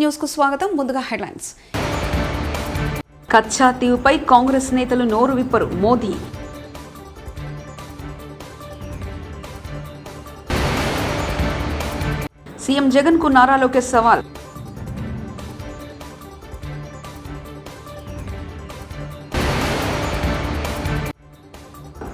News కు స్వాగతం. ముందుగా హెడ్లైన్స్. కచ్చా తీవుపై కాంగ్రెస్ నేతలు నోరు విప్పరు. మోదీ సీఎం జగన్ కు నారా లోకేష్ సవాల్.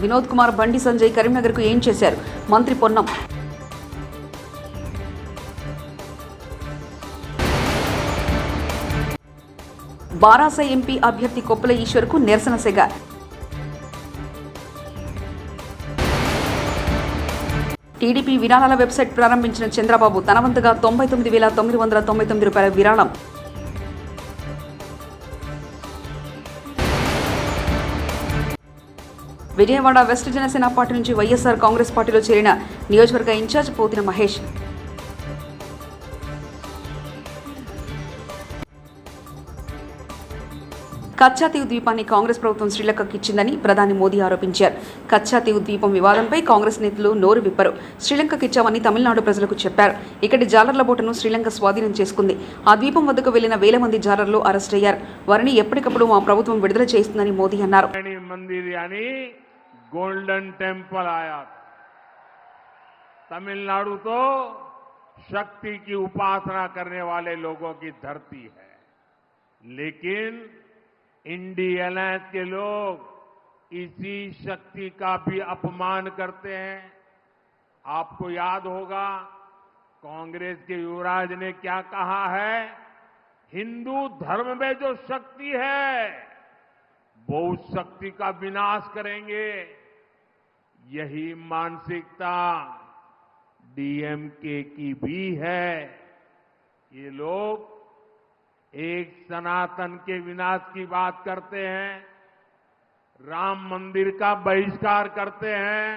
వినోద్ కుమార్, బండి సంజయ్ కరీంనగర్ కు ఏం చేశారు? మంత్రి పొన్నం. బారాస ఎంపీ అభ్యర్థి కొప్పుల ఈశ్వర్కు నిరసన సెగ. టీడీపీ విరాళాల వెబ్సైట్ ప్రారంభించిన చంద్రబాబు తన వంతుగా 99,999 రూపాయల విరాళం. విజయవాడ వెస్ట్ జనసేన పార్టీ నుంచి వైఎస్ఆర్ కాంగ్రెస్ పార్టీలో చేరిన నియోజకవర్గ ఇన్ఛార్జ్ పోతిన మహేష్. కచ్చాతీవు ద్వీపాన్ని కాంగ్రెస్ ప్రభుత్వం శ్రీలంకకు ఇచ్చిందని ప్రధాని మోదీ ఆరోపించారు. కచ్చాతీవు ద్వీపం వివాదంపై కాంగ్రెస్ నేతలు నోరు విప్పరు. శ్రీలంకకు ఇచ్చామని తమిళనాడు ప్రజలకు చెప్పారు. ఇక్కడి జాలర్ల బోటును శ్రీలంక స్వాధీనం చేసుకుంది. ఆ ద్వీపం వద్దకు వెళ్లిన వేల మంది జాలర్లు అరెస్ట్ అయ్యారు. వారిని ఎప్పటికప్పుడు మా ప్రభుత్వం విడుదల చేస్తుందని మోదీ అన్నారు. గోల్డెన్ టెంపుల్ ఆయా तमिलनाडु तो शक्ति की उपासना करने वाले लोगों की धरती है, लेकिन इंडी अलायंस के लोग इसी शक्ति का भी अपमान करते हैं. आपको याद होगा कांग्रेस के युवराज ने क्या कहा है, हिंदू धर्म में जो शक्ति है वो उस शक्ति का विनाश करेंगे. यही मानसिकता डीएमके की भी है. ये लोग एक सनातन के विनाश की बात करते हैं, राम मंदिर का बहिष्कार करते हैं.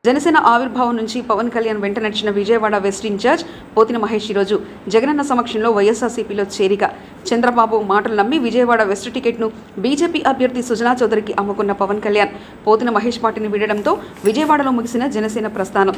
జనసేన ఆవిర్భావం నుంచి పవన్ కళ్యాణ్ వెంట నడిచిన విజయవాడ వెస్ట్ ఇన్ఛార్జ్ పోతిన మహేష్ ఈరోజు జగనన్న సమక్షంలో వైఎస్ఆర్సీపీలో చేరిక. చంద్రబాబు మాటలు నమ్మి విజయవాడ వెస్ట్ టికెట్ను బీజేపీ అభ్యర్థి సుజనా చౌదరికి అమ్ముకున్న పవన్ కళ్యాణ్ పోతిన మహేష్ పార్టీని వీడడంతో విజయవాడలో ముగిసిన జనసేన ప్రస్థానం.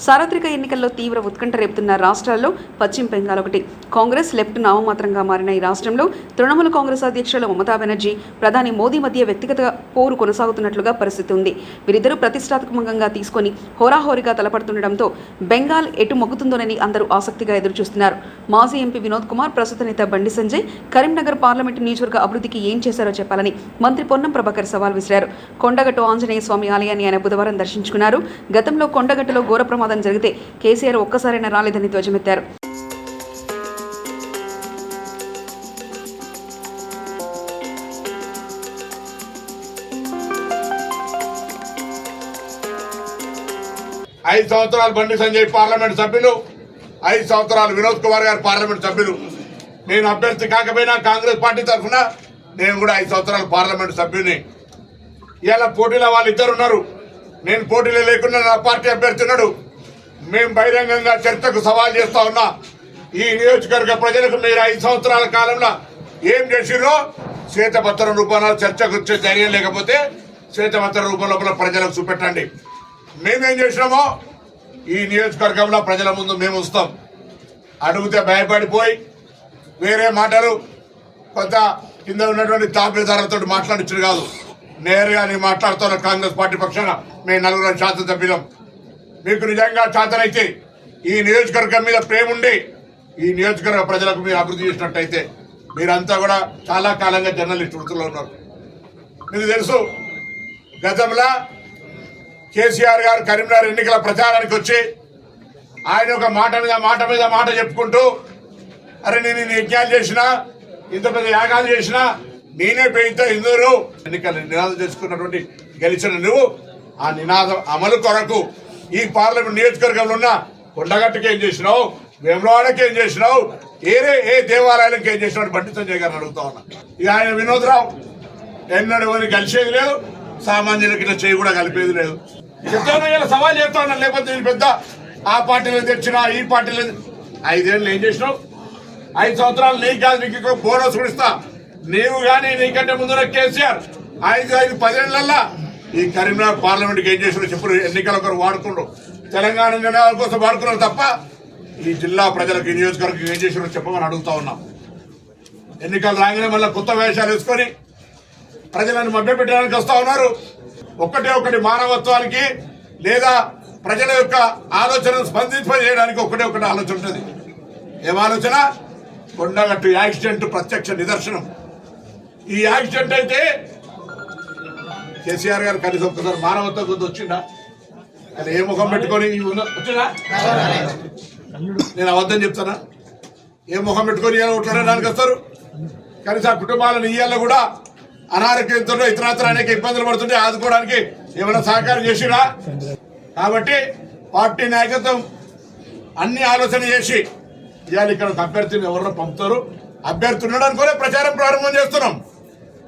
సార్వత్రిక ఎన్నికల్లో తీవ్ర ఉత్కంఠ రేపుతున్న రాష్ట్రాల్లో పశ్చిమ బెంగాల్ ఒకటి. కాంగ్రెస్ లెఫ్ట్ నామమాత్రంగా మారిన ఈ రాష్ట్రంలో తృణమూల కాంగ్రెస్ అధ్యక్షులు మమతా బెనర్జీ, ప్రధాని మోదీ మధ్య వ్యక్తిగత పోరు కొనసాగుతున్నట్లుగా పరిస్థితి ఉంది. వీరిద్దరూ ప్రతిష్టాత్మకంగా తీసుకొని హోరాహోరీగా తలపడుతుండటంతో బెంగాల్ ఎటు మొగ్గుతుందోనని అందరూ ఆసక్తిగా ఎదురుచూస్తున్నారు. మాజీ ఎంపీ వినోద్ కుమార్, ప్రస్తుత నేత బండి సంజయ్ కరీంనగర్ పార్లమెంటు నియోజకవర్గ అభివృద్ధికి ఏం చేశారో చెప్పాలని మంత్రి పొన్నం ప్రభాకర్ సవాల్ విసిరారు. కొండగట్టు ఆంజనేయ స్వామి ఆలయాన్ని ఆయన బుధవారం దర్శించుకున్నారు. గతంలో కొండగట్టులో ఘోర ప్రమాదం జరిగితే కేసీఆర్ ఒక్కసారైనా రాలేదని ధ్వజమెత్తారు. ఐదు సంవత్సరాలు బండి సంజయ్ పార్లమెంట్ సభ్యులు, 5 సంవత్సరాలు వినోద్ కుమార్ గారు పార్లమెంట్ సభ్యులు. నేను అభ్యర్థి కాకపోయినా కాంగ్రెస్ పార్టీ తరఫున నేను కూడా 5 సంవత్సరాలు పార్లమెంట్ సభ్యుని. ఇలా పోటీలో వాళ్ళిద్దరు ఉన్నారు. నేను పోటీలో లేకుండా నా పార్టీ అభ్యర్థి ఉన్నాడు. మేము బహిరంగంగా చర్చకు సవాల్ చేస్తా ఉన్నా. ఈ నియోజకవర్గ ప్రజలకు మీరు 5 సంవత్సరాల కాలంలో ఏం చేసిరో శ్వేతపత్రం రూపంలో చర్చకు వచ్చే ధైర్యం లేకపోతే శ్వేతపత్రం రూపంలో ప్రజలకు చూపెట్టండి. మేమేం చేసినామో ఈ నియోజకవర్గంలో ప్రజల ముందు మేము వస్తాం. అడిగితే భయపడిపోయి వేరే మాటలు కొంత కింద ఉన్నటువంటి తాపేదారులతో మాట్లాడించడు కాదు. నేరుగా నేను మాట్లాడుతున్న కాంగ్రెస్ పార్టీ పక్షాన మేము 4 శాసనసభ్యులం. మీకు నిజంగా చేతనైతే ఈ నియోజకవర్గం మీద ప్రేమ ఉండి ఈ నియోజకవర్గ ప్రజలకు మీరు అభివృద్ధి చేసినట్టయితే, మీరంతా కూడా చాలా కాలంగా జర్నలిస్ట్ వృత్తిలో ఉన్నారు. మీకు తెలుసు గతంలో కేసీఆర్ గారు కరీంనగర్ ఎన్నికల ప్రచారానికి వచ్చి ఆయన ఒక మాట చెప్పుకుంటూ, అరే నేను యజ్ఞాలు చేసినా, ఇంత పెద్ద యాగాలు చేసినా నేనే పెద్ద హిందువులు ఎన్నికలు నినాదం చేసుకున్నటువంటి గెలిచిన నువ్వు ఆ నినాదం అమలు కొరకు ఈ పార్లమెంట్ నియోజకవర్గంలో ఉన్న కొండగట్టుకి ఏం చేసినావు, వేములవాడకి ఏం చేసినావు, ఏ దేవాలయాలకు ఏం చేసినావు బండి సంజయ్ గారిని అడుగుతా ఉన్నా. ఇక ఆయన వినోద్రావు ఎన్నడూ కలిసేది లేదు, సామాన్యులకి ఇట్లా చేయి కూడా కలిపేది లేదు. చెప్తాను సవాల్ చేస్తా ఉన్నా. లేకపోతే నేను పెద్ద ఆ పార్టీలో తెచ్చినా ఈ పార్టీలో 5 ఏళ్ళు ఏం చేసినావు? 5 సంవత్సరాలు నీకు కాదు, నీకు బోనస్ కూడా ఇస్తా. నీవు కానీ నీకంటే ముందున్న కేసీఆర్ 10 ఏళ్లల్లా ఈ కరీంనగర్ పార్లమెంట్కి ఏం చేసినా చెప్పు. ఎన్నికల ఒకరు వాడుకుండ్రు, తెలంగాణ నిర్ణయాల కోసం వాడుకున్నారు తప్ప ఈ జిల్లా ప్రజలకు ఈ నియోజకవర్గం ఏం చేసినా చెప్పమని అడుగుతా ఉన్నాం. ఎన్నికలు రాగానే మళ్ళీ కొత్త వేషాలు వేసుకొని ప్రజలను మభ్యపెట్టడానికి వస్తా ఉన్నారు. ఒకటి మానవత్వానికి లేదా ప్రజల యొక్క ఆలోచనను స్పందింపజేయడానికి ఒకటి ఆలోచన ఉంటుంది. ఏం ఆలోచన? కొండగట్టు యాక్సిడెంట్ ప్రత్యక్ష నిదర్శనం. ఈ యాక్సిడెంట్ అయితే కేసీఆర్ గారు కనీసం ఒక్కసారి మానవత్వం గురించి వచ్చిందా? అది ఏ ముఖం పెట్టుకొని వచ్చిందా? నేను అబద్ధం చెప్తానా? ఏ ముఖం పెట్టుకొని ఓట్లాడడానికి వస్తారు? కనీసం ఆ కుటుంబాలను ఇయ్యాల కూడా అనారోగ్యంతో ఇతరత్ర అనేక ఇబ్బందులు పడుతుంటే ఆదుకోవడానికి ఏమైనా సహకారం చేసినా? కాబట్టి పార్టీ నాయకత్వం అన్ని ఆలోచన చేసి ఇవాళ ఇక్కడ అభ్యర్థిని ఎవరినో పంపుతారు. అభ్యర్థి ఉండడానికోనే ప్రచారం ప్రారంభం చేస్తున్నాం.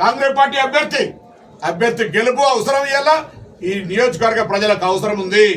కాంగ్రెస్ పార్టీ అభ్యర్థి గెలుపు అవసరం. ఇవాళ ఈ నియోజకవర్గ ప్రజలకు అవసరం ఉంది.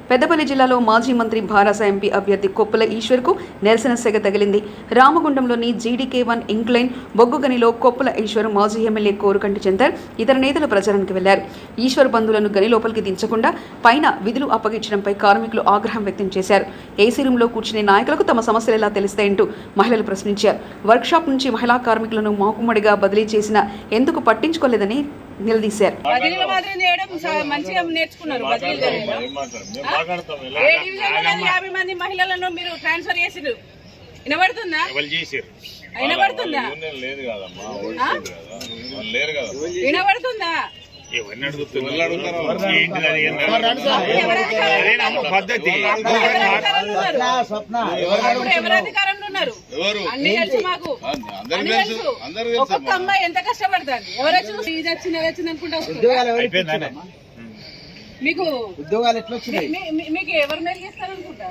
పెద్దపల్లి జిల్లాలో మాజీ మంత్రి భారాస ఎంపీ అభ్యర్థి కొప్పుల ఈశ్వర్కు నిరసన సెగ తగిలింది. రామగుండంలోని జీడీకే1 ఇంక్లైన్ బొగ్గుగనిలో కొప్పుల ఈశ్వర్, మాజీ ఎమ్మెల్యే కోరుకంటి చందర్ ఇతర నేతలు ప్రచారానికి వెళ్లారు. ఈశ్వర్ బంధువులను గని లోపలికి దించకుండా పైన విధులు అప్పగించడంపై కార్మికులు ఆగ్రహం వ్యక్తం చేశారు. ఏసీ రూంలో కూర్చునే నాయకులకు తమ సమస్యలు ఎలా తెలుస్తాయంటూ మహిళలు ప్రశ్నించారు. వర్క్షాప్ నుంచి మహిళా కార్మికులను మూకుమ్మడిగా బదిలీ చేసినా ఎందుకు పట్టించుకోలేదని నిలదీశారు. మంచిగా నేర్చుకున్నారు. 50 మంది మహిళలను మీరు ట్రాన్స్ఫర్ చేసిరు. వినబడుతుందా? వినబడుతుందా? పద్ధతి ఎవరు అధికారంలో ఉన్నారు? అన్ని తెలుసు మాకు. ఒక్కొక్క అమ్మాయి ఎంత కష్టపడతారు. ఎవరు వచ్చి ఇది వచ్చింది అది వచ్చింది అనుకుంటా. మీకు ఉద్యోగాలు ఎట్లా వచ్చినాయి? మీకు ఎవరు మెరిగిస్తారనుకుంటా?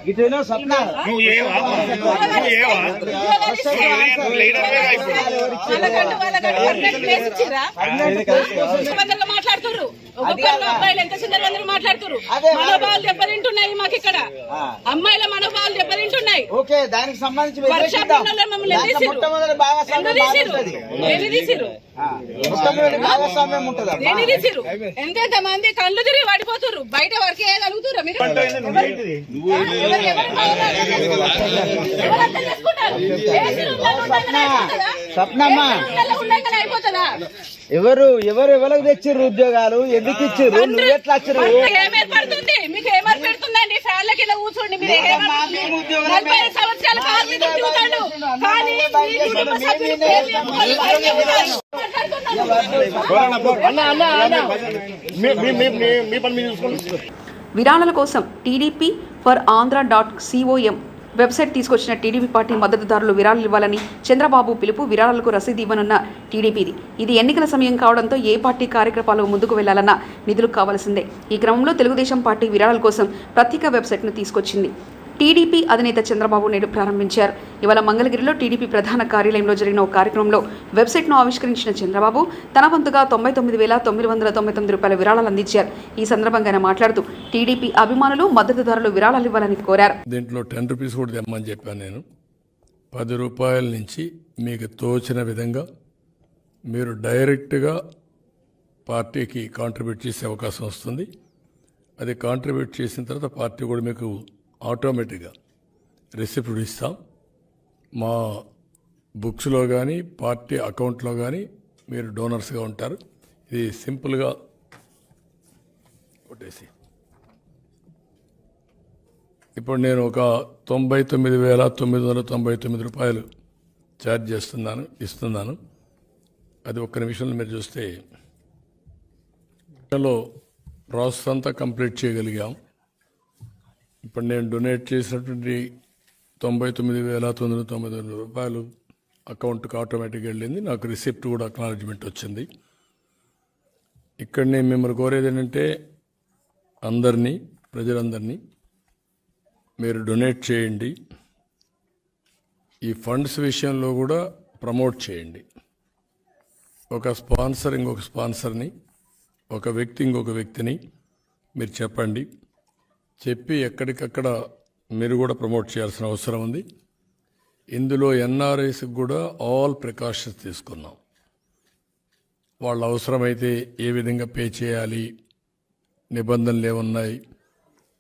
మాట్లాడుతున్నారు. ఒక్కొక్కరు అబ్బాయిలు ఎంత సుందరంగా అందరూ మాట్లాడుతున్నారు. మనోభావాలు దెబ్బతింటున్నాయి. మాకు ఇక్కడ అమ్మాయిల మనోభావాలు దెబ్బతింటున్నాయి. ఓకే, దానికి సంబంధించి భాగస్వామ్యం ఉంటుంది. ఎంతెంత మంది కళ్ళు తిరిగి పడిపోతున్నారు. బయట వరకు ఏదలుగుతురా మీరు? అయిపోతుందా? ఎవరికి తెచ్చిర్రు ఉద్యోగాలు? ఎందుకు ఇచ్చిర్రు? నువ్వు ఎట్లా వచ్చిర్రు? ఏమేర్పడుతుంది? మీకు ఏమేర్పెడుతుందండి? ఫ్యాన్ల కింద కూర్చోండి. మీరు 40 సంవత్సరాలు కార్మికులు తిరుగుతాడు. కానీ విరాళాల కోసం టీడీపీ ఫర్ ఆంధ్ర.com వెబ్సైట్ తీసుకొచ్చిన టీడీపీ పార్టీ మద్దతుదారులు విరాళాలు ఇవ్వాలని చంద్రబాబు పిలుపు. విరాళాలకు రసీదు ఇవ్వనున్న టీడీపీది. ఇది ఎన్నికల సమయం కావడంతో ఏ పార్టీ కార్యక్రమాలు ముందుకు వెళ్లాలన్నా నిధులు కావాల్సిందే. ఈ క్రమంలో తెలుగుదేశం పార్టీ విరాళాల కోసం ప్రత్యేక వెబ్సైట్ను తీసుకొచ్చింది. టీడీపీ అధినేత చంద్రబాబు నేడు ప్రారంభించారు. ఇవాళ మంగళగిరిలో టీడీపీ ప్రధాన కార్యాలయంలో జరిగిన ఒక కార్యక్రమంలో వెబ్సైట్ను ఆవిష్కరించిన చంద్రబాబు తన వంతుగా 99,999 రూపాయల విరాళాలు అందించారు. ఈ సందర్భంగా ఆయన మాట్లాడుతూ టీడీపీ అభిమానులు మద్దతుదారులు విరాళాలు ఇవ్వాలని కోరారు. దీంట్లో 10 రూపీస్ కూడా తెమ్మని చెప్పాను. నేను 10 రూపాయల నుంచి మీకు తోచిన విధంగా మీరు డైరెక్ట్గా పార్టీకి కాంట్రిబ్యూట్ చేసే అవకాశం వస్తుంది. అది కాంట్రిబ్యూట్ చేసిన తర్వాత పార్టీ కూడా మీకు ఆటోమేటిక్గా రిసిప్ట్ ఇస్తాం. మా బుక్స్లో కానీ పార్టీ అకౌంట్లో కానీ మీరు డోనర్స్గా ఉంటారు. ఇది సింపుల్గా కొట్టేసి ఇప్పుడు నేను ఒక 99,999 రూపాయలు ఛార్జ్ ఇస్తున్నాను. అది ఒక్క నిమిషంలో మీరు చూస్తే ప్రాసెస్ అంతా కంప్లీట్ చేయగలిగాం. ఇప్పుడు నేను డొనేట్ చేసినటువంటి 99,999 రూపాయలు అకౌంట్కి ఆటోమేటిక్గా వెళ్ళింది. నాకు రిసిప్ట్ కూడా అక్నాలజ్మెంట్ వచ్చింది. ఇక్కడ నేను మిమ్మల్ని కోరేది ఏంటంటే అందరినీ, ప్రజలందరినీ మీరు డొనేట్ చేయండి. ఈ ఫండ్స్ విషయంలో కూడా ప్రమోట్ చేయండి. ఒక స్పాన్సర్ ఇంకొక స్పాన్సర్ని, ఒక వ్యక్తి ఇంకొక వ్యక్తిని మీరు చెప్పండి. చెప్పి ఎక్కడికక్కడ మీరు కూడా ప్రమోట్ చేయాల్సిన అవసరం ఉంది. ఇందులో ఎన్ఆర్ఐస్కి కూడా ఆల్ ప్రికాషన్స్ తీసుకున్నాం. వాళ్ళ అవసరమైతే ఏ విధంగా పే చేయాలి, నిబంధనలు ఏమున్నాయి,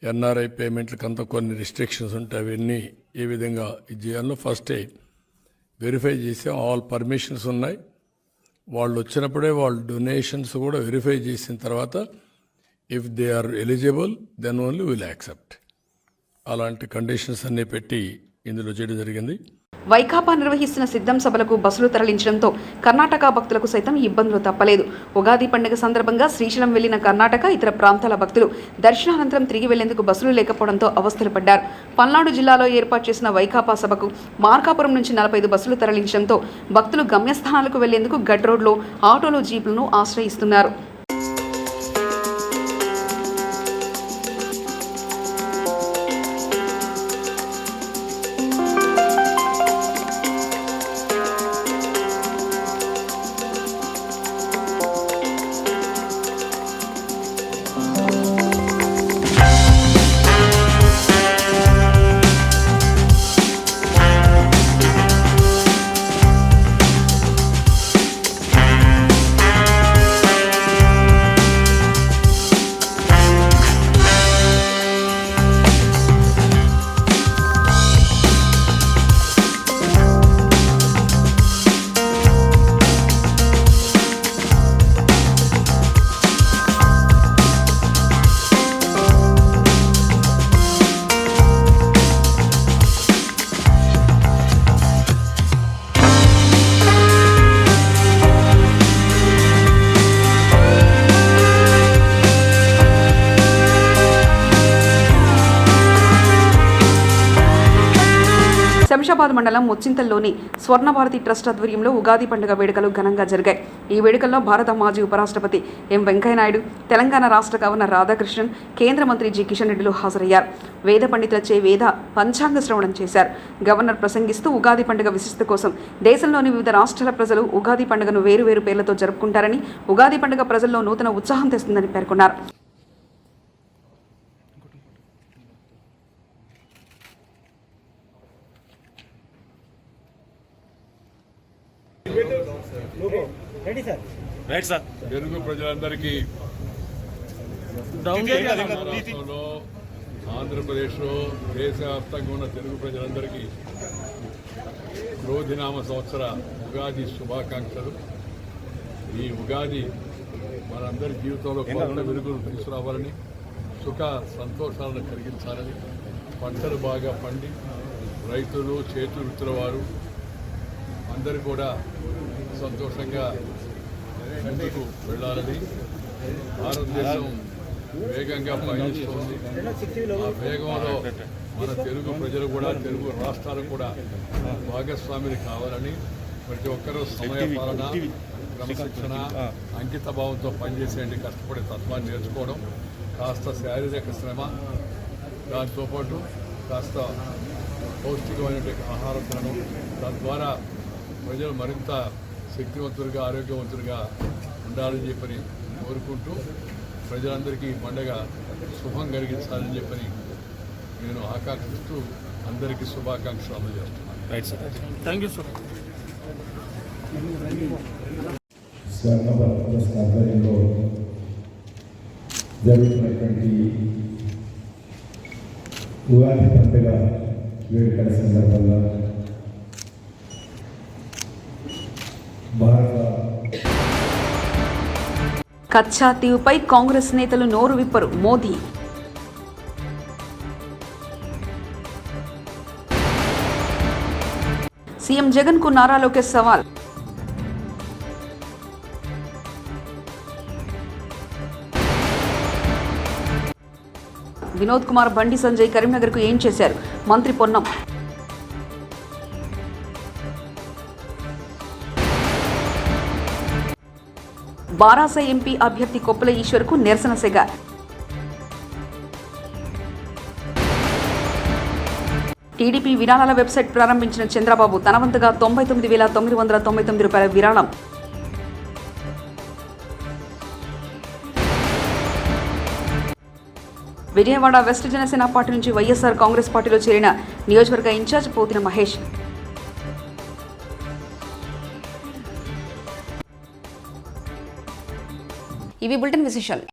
ఎన్ఆర్ఐ పేమెంట్లకంతా కొన్ని రిస్ట్రిక్షన్స్ ఉంటాయి, అవన్నీ ఏ విధంగా ఇది చేయాలో ఫస్టే వెరిఫై చేసాం. ఆల్ పర్మిషన్స్ ఉన్నాయి. వాళ్ళు వచ్చినప్పుడే వాళ్ళ డొనేషన్స్ కూడా వెరిఫై చేసిన తర్వాత if they are eligible then only will accept. అలాంటి కండిషన్స్ అన్నీ పెట్టి ఇందులో చేయడం జరిగింది. వైకాపా నిర్వహిస్తున్న సిద్ధం సభలకు బస్సులు తరలించడంతో కర్ణాటక భక్తులకు సైతం ఇబ్బందులు తప్పలేదు. ఉగాది పండుగ సందర్భంగా శ్రీశైలం వెళ్లిన కర్ణాటక ఇతర ప్రాంతాల భక్తులు దర్శనానంతరం తిరిగి వెళ్లేందుకు బస్సులు లేకపోవడంతో అవస్థలు పడ్డారు. పల్నాడు జిల్లాలో ఏర్పాటు చేసిన వైకాపా సభకు మార్కాపురం నుంచి 45 బస్సులు తరలించడంతో భక్తులు గమ్యస్థానాలకు వెళ్లేందుకు గడ్ రోడ్లో ఆటోలు, జీపులను ఆశ్రయిస్తున్నారు. శంషాబాద్ మండలం ముచ్చింతల్లోని స్వర్ణభారతి ట్రస్ట్ ఆధ్వర్యంలో ఉగాది పండుగ వేడుకలు ఘనంగా జరిగాయి. ఈ వేడుకల్లో భారత మాజీ ఉపరాష్ట్రపతి ఎం వెంకయ్యనాయుడు, తెలంగాణ రాష్ట్ర గవర్నర్ రాధాకృష్ణన్, కేంద్ర మంత్రి జి కిషన్ రెడ్డిలు హాజరయ్యారు. వేద పండితులచే వేద పంచాంగ శ్రవణం చేశారు. గవర్నర్ ప్రసంగిస్తూ ఉగాది పండుగ విశిష్టత కోసం దేశంలోని వివిధ రాష్ట్రాల ప్రజలు ఉగాది పండుగను వేరువేరు పేర్లతో జరుపుకుంటారని, ఉగాది పండుగ ప్రజల్లో నూతన ఉత్సాహం తెస్తుందని పేర్కొన్నారు. తెలుగు ప్రజలందరికీ రాష్ట్రంలో, ఆంధ్రప్రదేశ్లో, దేశవ్యాప్తంగా ఉన్న తెలుగు ప్రజలందరికీ క్రోధినామ సంవత్సర ఉగాది శుభాకాంక్షలు. ఈ ఉగాది మనందరి జీవితంలో కొత్త వెలుగులు తీసుకురావాలని, సుఖ సంతోషాలను కలిగించాలని, పంటలు బాగా పండి రైతులు, చేతి వృత్తుల వారు అందరూ కూడా సంతోషంగా ముందుకు వెళ్ళాలని, భారతదేశం వేగంగా పయనిస్తోంది. ఆ వేగంలో మన తెలుగు ప్రజలు కూడా, తెలుగు రాష్ట్రాలు కూడా భాగస్వాములు కావాలని, ప్రతి ఒక్కరూ సమయపాలన, క్రమశిక్షణ, అంకిత భావంతో పనిచేసేందుకు కష్టపడే తత్వాన్ని నేర్చుకోవడం, కాస్త శారీరక శ్రమ, దాంతోపాటు కాస్త పౌష్టికమైనటువంటి ఆహారం తినడం, తద్వారా ప్రజలు మరింత శక్తివంతులుగా, ఆరోగ్యవంతులుగా ఉండాలని చెప్పని కోరుకుంటూ ప్రజలందరికీ ఈ పండుగ శుభం కలిగించాలని చెప్పని నేను ఆకాంక్షిస్తూ అందరికీ శుభాకాంక్షలు అందజేస్తున్నాను. Right sir, thank you sir. Swarnabharat ఆధ్వర్యంలో జరుగుతున్నటువంటి ఉగాది పండుగ వేడుకల సందర్భంగా కచ్చా తీవుపై కాంగ్రెస్ నేతలు నోరు విప్పరు. మోదీ సీఎం జగన్ కు నారా లోకేష్ సవాల్. వినోద్ కుమార్, బండి సంజయ్ కరీంనగర్ కు ఏం చేశారు? మంత్రి పొన్నం. బారాస ఎంపీ అభ్యర్థి కొప్పుల ఈశ్వర్కు నిరసన సెగ. టీడీపీ విరాళాల వెబ్సైట్ ప్రారంభించిన చంద్రబాబు తన వంతుగా 99,999 రూపాయల విరాళం. విజయవాడ వెస్ట్ జనసేన పార్టీ నుంచి వైఎస్ఆర్ కాంగ్రెస్ పార్టీలో చేరిన నియోజకవర్గ ఇన్ఛార్జ్ పోతిన మహేష్. ఇవి బులెటిన్ విశేషాలు.